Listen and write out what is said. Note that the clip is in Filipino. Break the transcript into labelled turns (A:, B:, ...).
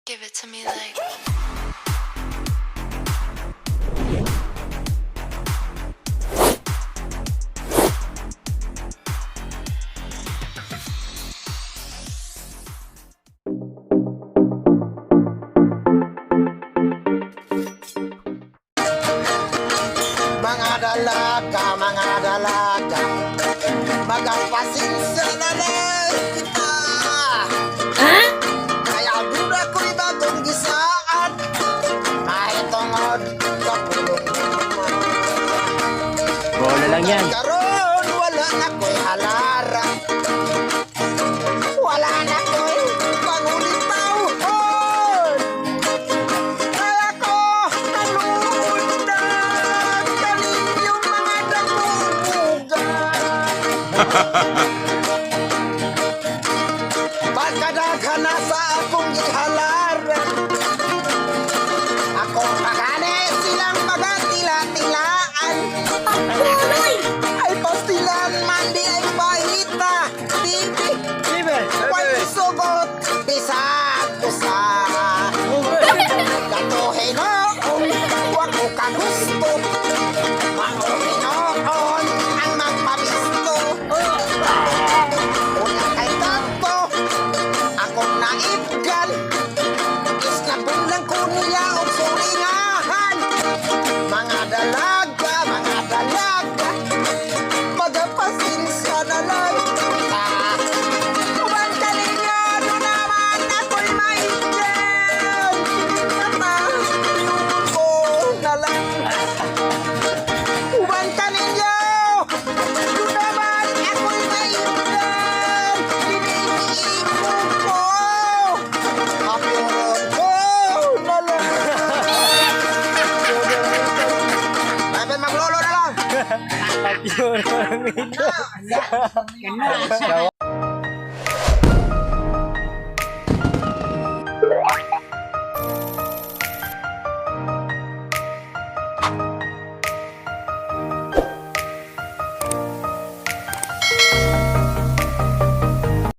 A: Give it to me like.
B: Mga dalaga, magpasensya na lang kita. Kaya duda ko'y bagong gisaan, kahit tungod kapulong naman.
C: Bola lang yan.
B: Karon wala na ko'y halaran, wala na ko'y pangulitaw. Kaya ko nalundan kaninyong mga nagubugan. Pagkadaghan na sa akong gihalaran, akong pagani silang magatila-tilaan. Ay pastilan man di ay pahita, bibi, pwede sugot, bisag usa. Gatuhin noon, huwag ko kagusto, mauminoon ang magpabisto. Unang kay kanto, akong naibgan, islabon lang ko niya o suringahan. Mga dalaga, magpasensya na lang kita. Huwag kalingado naman ako'y maigyan. Matahulog ko na lang. Huwag kaninyo, doon naman ako'y maigyan. Iniiipon ko, kapyuron ko na lang. Ay, maglolo na lang.
C: At yun ang ito.